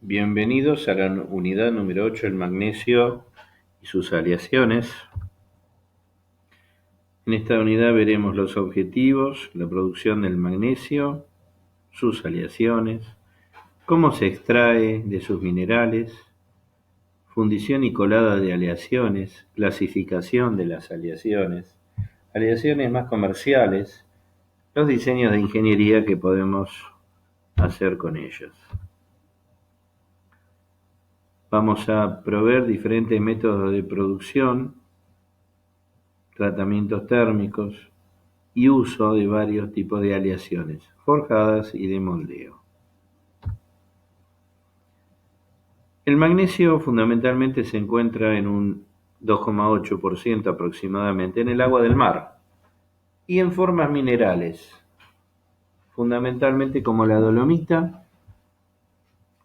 Bienvenidos a la unidad número 8, el magnesio y sus aleaciones. En esta unidad veremos los objetivos, la producción del magnesio, sus aleaciones, cómo se extrae de sus minerales, fundición y colada de aleaciones, clasificación de las aleaciones más comerciales, los diseños de ingeniería que podemos hacer con ellas. Vamos a proveer diferentes métodos de producción, tratamientos térmicos y uso de varios tipos de aleaciones, forjadas y de moldeo. El magnesio fundamentalmente se encuentra en un 2,8% aproximadamente en el agua del mar y en formas minerales, fundamentalmente como la dolomita,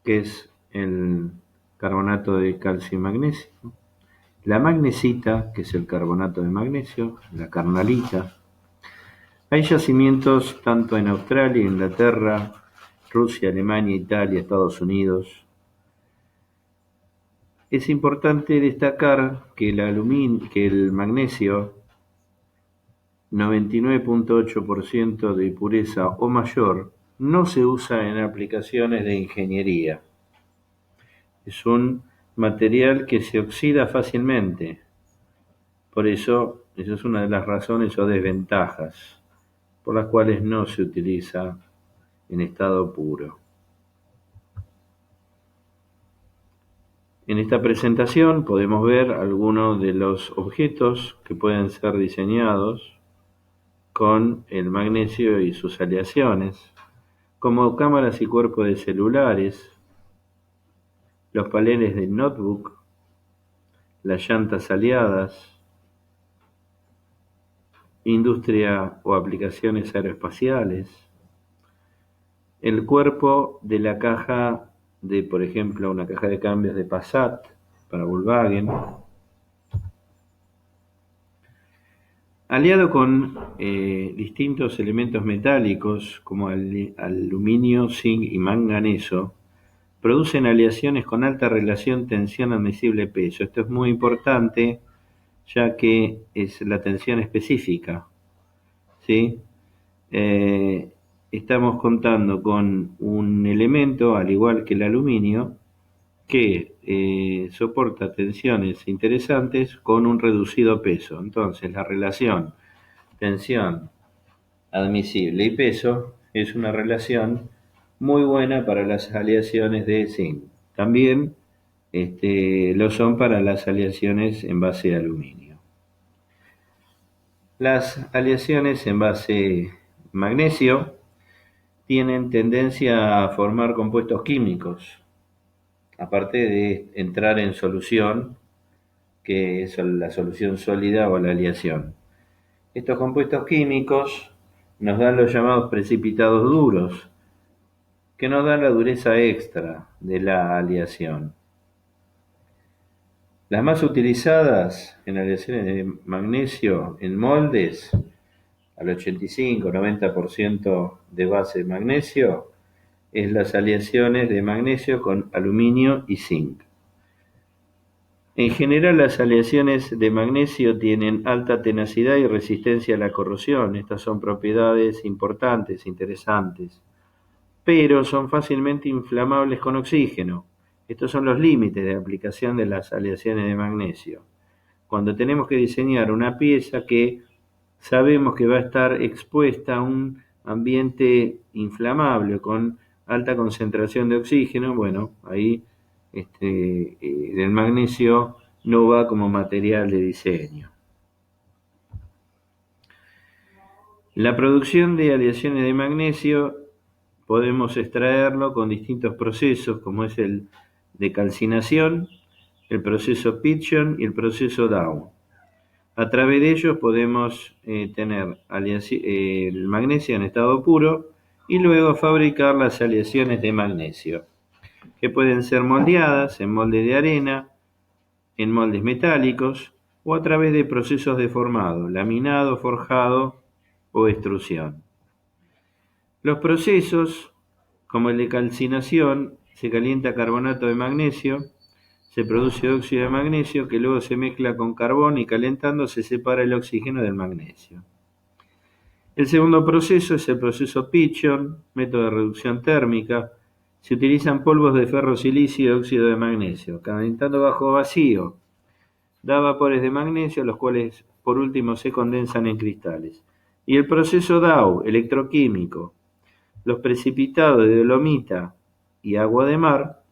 que es el carbonato de calcio y magnesio, la magnesita, que es el carbonato de magnesio, la carnalita. Hay yacimientos tanto en Australia, Inglaterra, Rusia, Alemania, Italia, Estados Unidos. Es importante destacar que el magnesio, 99,8% de pureza o mayor, no se usa en aplicaciones de ingeniería. Es un material que se oxida fácilmente. Por eso, esa es una de las razones o desventajas por las cuales no se utiliza en estado puro. En esta presentación podemos ver algunos de los objetos que pueden ser diseñados con el magnesio y sus aleaciones, como cámaras y cuerpos de celulares, los paneles de notebook, las llantas aliadas, industria o aplicaciones aeroespaciales, el cuerpo de la caja de, por ejemplo, una caja de cambios de Passat para Volkswagen, aliado con distintos elementos metálicos como aluminio, zinc y manganeso, producen aleaciones con alta relación tensión admisible peso. Esto es muy importante ya que es la tensión específica, ¿sí? Estamos contando con un elemento, al igual que el aluminio, que soporta tensiones interesantes con un reducido peso. Entonces, la relación tensión admisible y peso es una relación muy buena para las aleaciones de zinc. También lo son para las aleaciones en base de aluminio. Las aleaciones en base magnesio tienen tendencia a formar compuestos químicos, aparte de entrar en solución, que es la solución sólida o la aleación. Estos compuestos químicos nos dan los llamados precipitados duros, que nos dan la dureza extra de la aleación. Las más utilizadas en aleaciones de magnesio en moldes, al 85-90% de base de magnesio, es las aleaciones de magnesio con aluminio y zinc. En general, las aleaciones de magnesio tienen alta tenacidad y resistencia a la corrosión. Estas son propiedades importantes, interesantes, pero son fácilmente inflamables con oxígeno. Estos son los límites de aplicación de las aleaciones de magnesio. Cuando tenemos que diseñar una pieza que sabemos que va a estar expuesta a un ambiente inflamable con alta concentración de oxígeno, bueno, ahí el magnesio no va como material de diseño. La producción de aleaciones de magnesio podemos extraerlo con distintos procesos, como es el de calcinación, el proceso Pitchon y el proceso Dow. A través de ellos podemos tener el magnesio en estado puro y luego fabricar las aleaciones de magnesio, que pueden ser moldeadas en moldes de arena, en moldes metálicos o a través de procesos de formado, laminado, forjado o extrusión. Los procesos, como el de calcinación, se calienta carbonato de magnesio, se produce óxido de magnesio que luego se mezcla con carbón y calentando se separa el oxígeno del magnesio. El segundo proceso es el proceso Pitchon, método de reducción térmica. Se utilizan polvos de ferro-silicio y óxido de magnesio, calentando bajo vacío. Da vapores de magnesio, los cuales por último se condensan en cristales. Y el proceso Dow, electroquímico. Los precipitados de dolomita y agua de mar,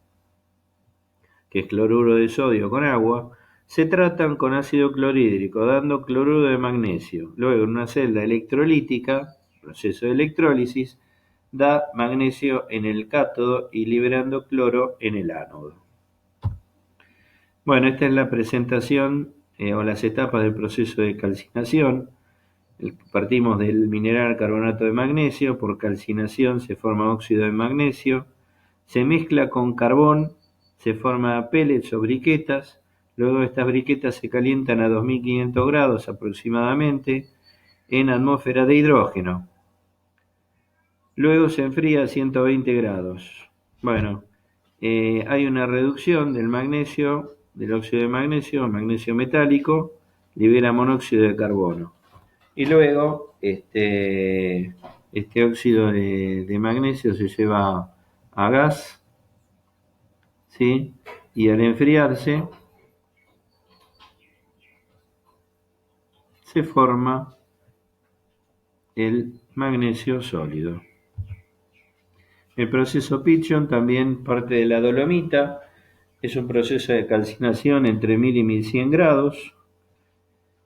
que es cloruro de sodio con agua, se tratan con ácido clorhídrico, dando cloruro de magnesio. Luego, en una celda electrolítica, proceso de electrólisis, da magnesio en el cátodo y liberando cloro en el ánodo. Bueno, esta es la presentación o las etapas del proceso de calcinación. Partimos del mineral carbonato de magnesio, por calcinación se forma óxido de magnesio, se mezcla con carbón, se forma pellets o briquetas, luego estas briquetas se calientan a 2500 grados aproximadamente en atmósfera de hidrógeno. Luego se enfría a 120 grados. Bueno, hay una reducción del magnesio, del óxido de magnesio, magnesio metálico, libera monóxido de carbono. Y luego este óxido de magnesio se lleva a gas, ¿sí? Y al enfriarse se forma el magnesio sólido. El proceso Pitchon también parte de la dolomita, es un proceso de calcinación entre 1000 y 1100 grados.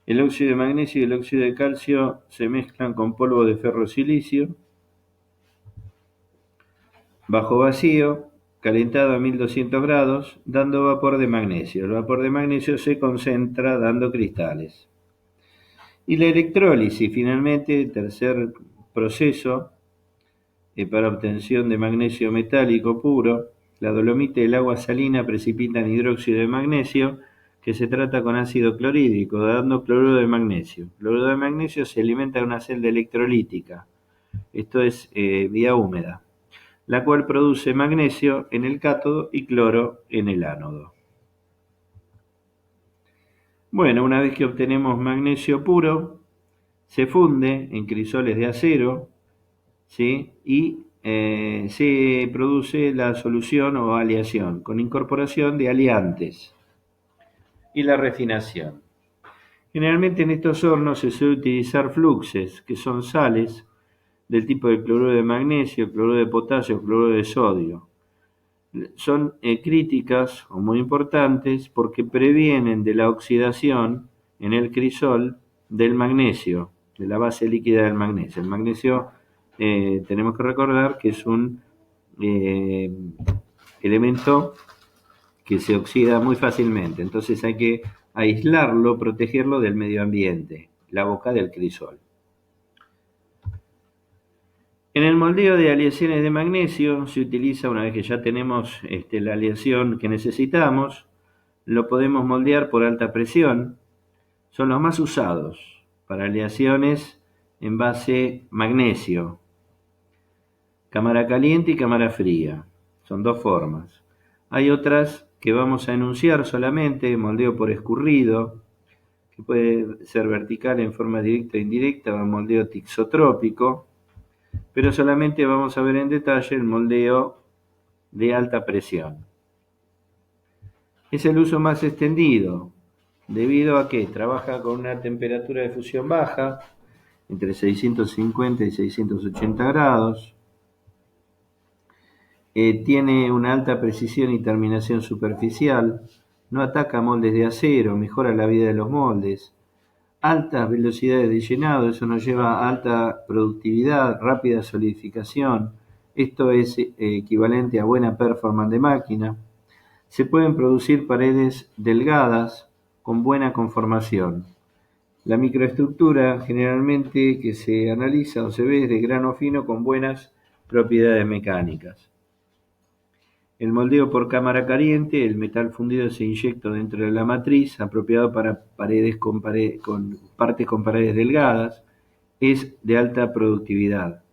El óxido de magnesio y el óxido de calcio se mezclan con polvo de ferro-silicio bajo vacío, calentado a 1200 grados, dando vapor de magnesio. El vapor de magnesio se concentra dando cristales. Y la electrólisis, finalmente, tercer proceso para obtención de magnesio metálico puro. La dolomita y el agua salina precipitan hidróxido de magnesio, que se trata con ácido clorhídrico, dando cloruro de magnesio. El cloruro de magnesio se alimenta de una celda electrolítica, esto es vía húmeda, la cual produce magnesio en el cátodo y cloro en el ánodo. Bueno, una vez que obtenemos magnesio puro, se funde en crisoles de acero, ¿sí? Y se produce la solución o aleación con incorporación de aleantes y la refinación. Generalmente en estos hornos se suele utilizar fluxes, que son sales del tipo de cloruro de magnesio, cloruro de potasio, cloruro de sodio. Son críticas o muy importantes porque previenen de la oxidación en el crisol del magnesio, de la base líquida del magnesio. El magnesio tenemos que recordar que es un elemento que se oxida muy fácilmente, entonces hay que aislarlo, protegerlo del medio ambiente, la boca del crisol. En el moldeo de aleaciones de magnesio se utiliza, una vez que ya tenemos la aleación que necesitamos, lo podemos moldear por alta presión. Son los más usados para aleaciones en base magnesio. Cámara caliente y cámara fría. Son dos formas. Hay otras que vamos a enunciar solamente, moldeo por escurrido, que puede ser vertical en forma directa o indirecta, o moldeo tixotrópico, pero solamente vamos a ver en detalle el moldeo de alta presión. Es el uso más extendido, debido a que trabaja con una temperatura de fusión baja, entre 650 y 680 grados, tiene una alta precisión y terminación superficial, no ataca moldes de acero, mejora la vida de los moldes, altas velocidades de llenado, eso nos lleva a alta productividad, rápida solidificación, esto es equivalente a buena performance de máquina. Se pueden producir paredes delgadas con buena conformación. La microestructura generalmente que se analiza o se ve es de grano fino con buenas propiedades mecánicas. El moldeo por cámara caliente, el metal fundido se inyecta dentro de la matriz, apropiado para partes con paredes delgadas, es de alta productividad.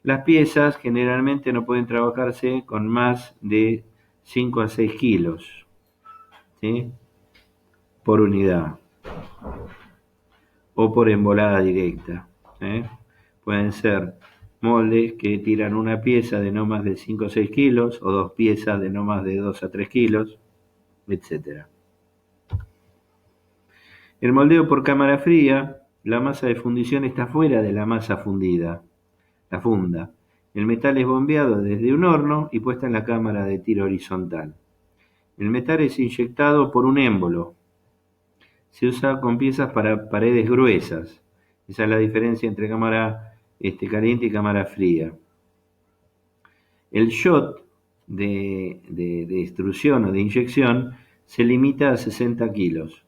Las piezas generalmente no pueden trabajarse con más de 5 a 6 kilos, ¿sí? Por unidad o por embolada directa, ¿eh? Pueden ser moldes que tiran una pieza de no más de 5 o 6 kilos o dos piezas de no más de 2 a 3 kilos, etcétera. El moldeo por cámara fría, la masa de fundición está fuera de la masa fundida, la funda. El metal es bombeado desde un horno y puesta en la cámara de tiro horizontal. El metal es inyectado por un émbolo. Se usa con piezas para paredes gruesas. Esa es la diferencia entre cámara caliente y cámara fría. El shot de extrusión o de inyección se limita a 60 kilos,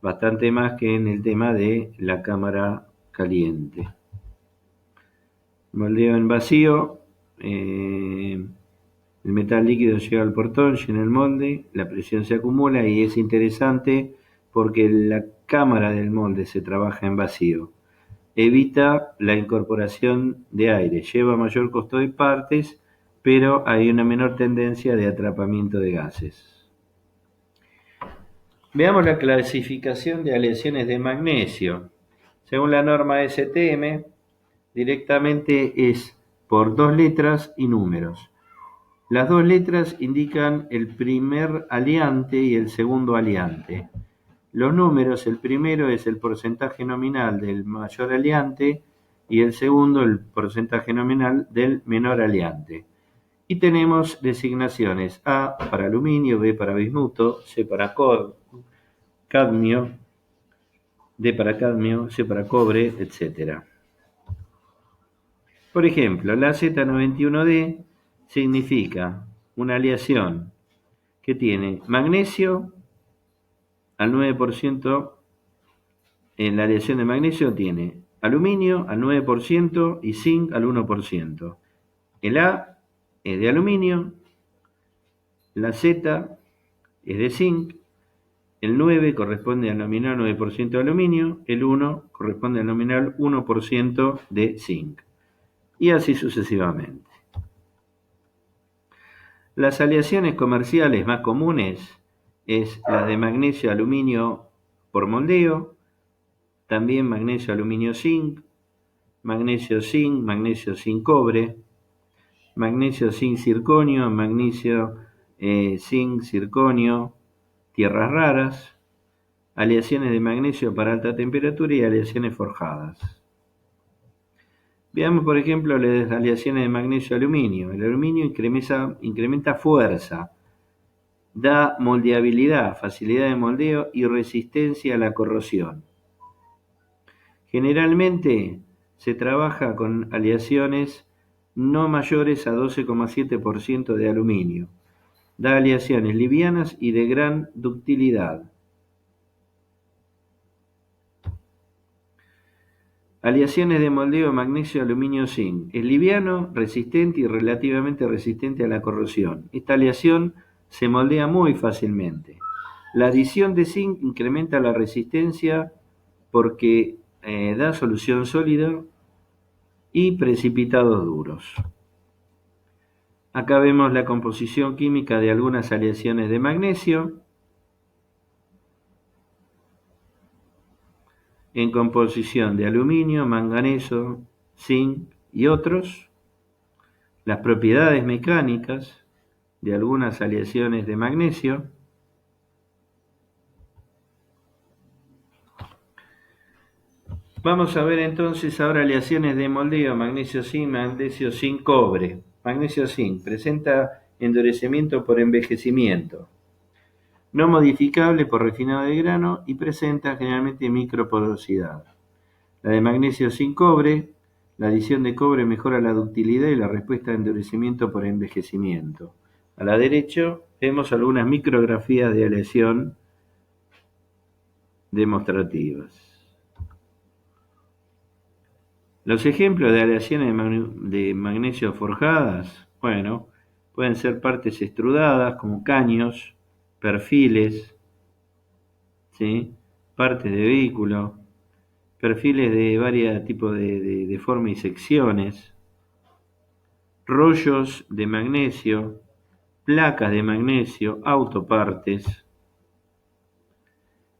bastante más que en el tema de la cámara caliente. Moldeo en vacío, el metal líquido llega al portón, llena el molde, la presión se acumula y es interesante porque la cámara del molde se trabaja en vacío. Evita la incorporación de aire, lleva mayor costo de partes, pero hay una menor tendencia de atrapamiento de gases. Veamos la clasificación de aleaciones de magnesio. Según la norma STM, directamente es por 2 letras y números. Las 2 letras indican el primer aliante y el segundo aliante. Los números, el primero es el porcentaje nominal del mayor aliante y el segundo el porcentaje nominal del menor aliante. Y tenemos designaciones: A para aluminio, B para bismuto, C para cadmio, D para cadmio, C para cobre, etc. Por ejemplo, la Z91D significa una aleación que tiene magnesio al 9%, en la aleación de magnesio tiene aluminio al 9% y zinc al 1%. El A es de aluminio, la Z es de zinc, el 9 corresponde al nominal 9% de aluminio, el 1 corresponde al nominal 1% de zinc, y así sucesivamente. Las aleaciones comerciales más comunes es la de magnesio-aluminio por moldeo, también magnesio-aluminio-zinc, magnesio-zinc, magnesio-zinc-cobre, magnesio-zinc-circonio, magnesio-zinc-circonio, tierras raras, aleaciones de magnesio para alta temperatura y aleaciones forjadas. Veamos, por ejemplo, las aleaciones de magnesio-aluminio. El aluminio incrementa fuerza, da moldeabilidad, facilidad de moldeo y resistencia a la corrosión. Generalmente se trabaja con aleaciones no mayores a 12,7% de aluminio. Da aleaciones livianas y de gran ductilidad. Aleaciones de moldeo magnesio-aluminio-zinc. Es liviano, resistente y relativamente resistente a la corrosión. Esta aleación se moldea muy fácilmente. La adición de zinc incrementa la resistencia porque da solución sólida y precipitados duros. Acá vemos la composición química de algunas aleaciones de magnesio. En composición de aluminio, manganeso, zinc y otros. Las propiedades mecánicas de algunas aleaciones de magnesio. Vamos a ver entonces ahora aleaciones de moldeo: magnesio-zinc, magnesio-zinc-cobre. Magnesio-zinc presenta endurecimiento por envejecimiento, no modificable por refinado de grano y presenta generalmente microporosidad. La de magnesio-zinc-cobre, la adición de cobre mejora la ductilidad y la respuesta a endurecimiento por envejecimiento. A la derecha vemos algunas micrografías de aleación demostrativas. Los ejemplos de aleaciones de magnesio forjadas, bueno, pueden ser partes extrudadas como caños, perfiles, ¿sí? Partes de vehículo, perfiles de varios tipos de forma y secciones, rollos de magnesio, placas de magnesio, autopartes.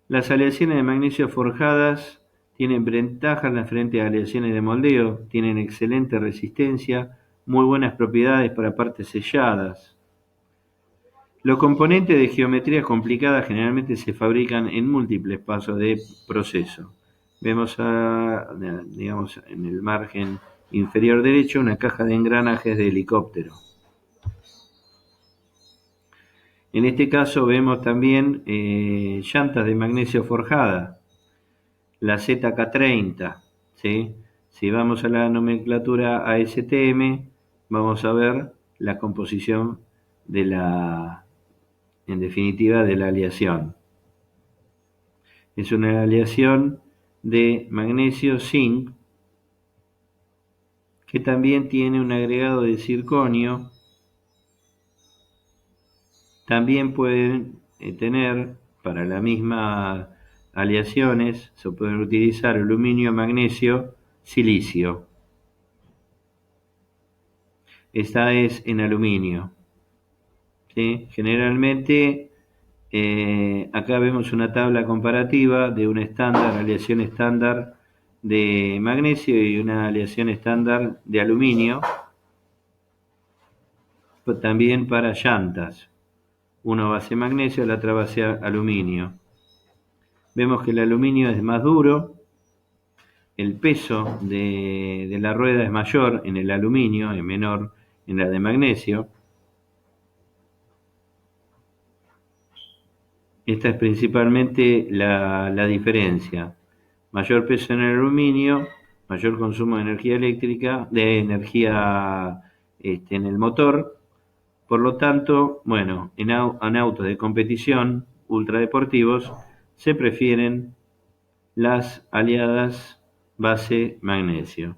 Las aleaciones de magnesio forjadas tienen ventajas frente a aleaciones de moldeo, tienen excelente resistencia, muy buenas propiedades para partes selladas. Los componentes de geometrías complicadas generalmente se fabrican en múltiples pasos de proceso. Vemos, digamos, en el margen inferior derecho una caja de engranajes de helicóptero. En este caso vemos también llantas de magnesio forjada, la ZK30, ¿sí? Si vamos a la nomenclatura ASTM, vamos a ver la composición de en definitiva, de la aleación. Es una aleación de magnesio zinc que también tiene un agregado de circonio. También pueden tener para las mismas aleaciones, se pueden utilizar aluminio, magnesio, silicio. Esta es en aluminio, ¿sí? Generalmente acá vemos una tabla comparativa de una aleación estándar de magnesio y una aleación estándar de aluminio, también para llantas. Una base magnesio, la otra base aluminio. Vemos que el aluminio es más duro, el peso de la rueda es mayor en el aluminio, es menor en la de magnesio. Esta es principalmente la diferencia. Mayor peso en el aluminio, mayor consumo de energía eléctrica, de energía en el motor. Por lo tanto, bueno, en autos de competición ultradeportivos se prefieren las aleadas base magnesio.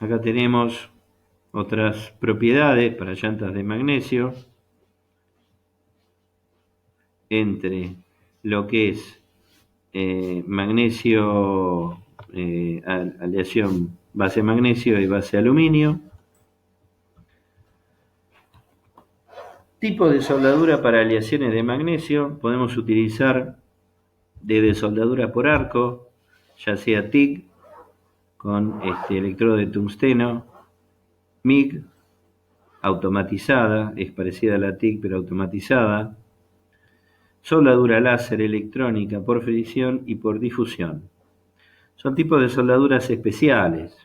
Acá tenemos otras propiedades para llantas de magnesio entre lo que es magnesio, aleación base magnesio y base aluminio. Tipo de soldadura para aleaciones de magnesio, podemos utilizar desde soldadura por arco, ya sea TIG con electrodo de tungsteno, MIG automatizada, es parecida a la TIG pero automatizada, soldadura láser electrónica por fricción y por difusión. Son tipos de soldaduras especiales.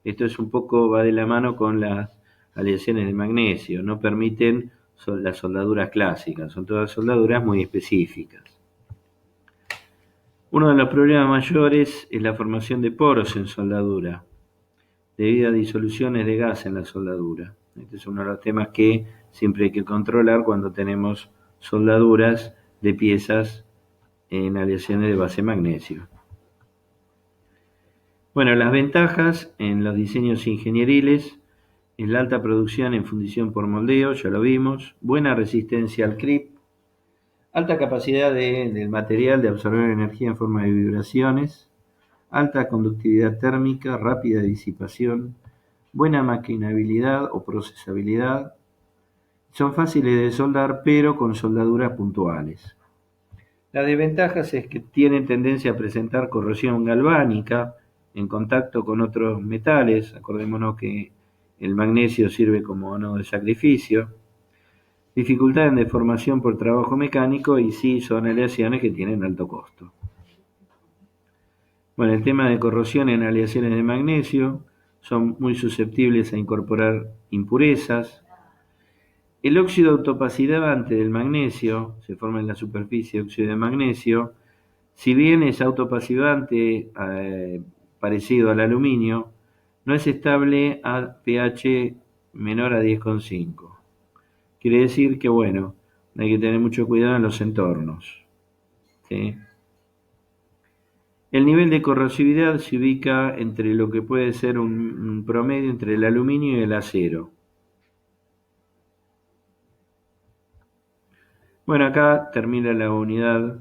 Esto es un poco, va de la mano con las aleaciones de magnesio. No permiten las soldaduras clásicas. Son todas soldaduras muy específicas. Uno de los problemas mayores es la formación de poros en soldadura, debido a disoluciones de gas en la soldadura. Este es uno de los temas que siempre hay que controlar cuando tenemos soldaduras de piezas en aleaciones de base magnesio. Bueno, las ventajas en los diseños ingenieriles es la alta producción en fundición por moldeo, ya lo vimos, buena resistencia al creep, alta capacidad del material de absorber energía en forma de vibraciones, alta conductividad térmica, rápida disipación, buena maquinabilidad o procesabilidad, son fáciles de soldar pero con soldaduras puntuales. Las desventajas es que tienen tendencia a presentar corrosión galvánica en contacto con otros metales. Acordémonos que el magnesio sirve como anodo de sacrificio. Dificultad en deformación por trabajo mecánico y sí son aleaciones que tienen alto costo. Bueno, el tema de corrosión en aleaciones de magnesio son muy susceptibles a incorporar impurezas. El óxido autopasivante del magnesio, se forma en la superficie de óxido de magnesio, si bien es autopasivante parecido al aluminio, no es estable a pH menor a 10,5. Quiere decir que, bueno, hay que tener mucho cuidado en los entornos, ¿sí? El nivel de corrosividad se ubica entre lo que puede ser un promedio entre el aluminio y el acero. Bueno, acá termina la unidad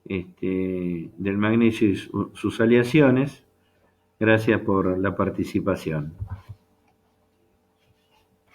del magnesio y sus aleaciones. Gracias por la participación.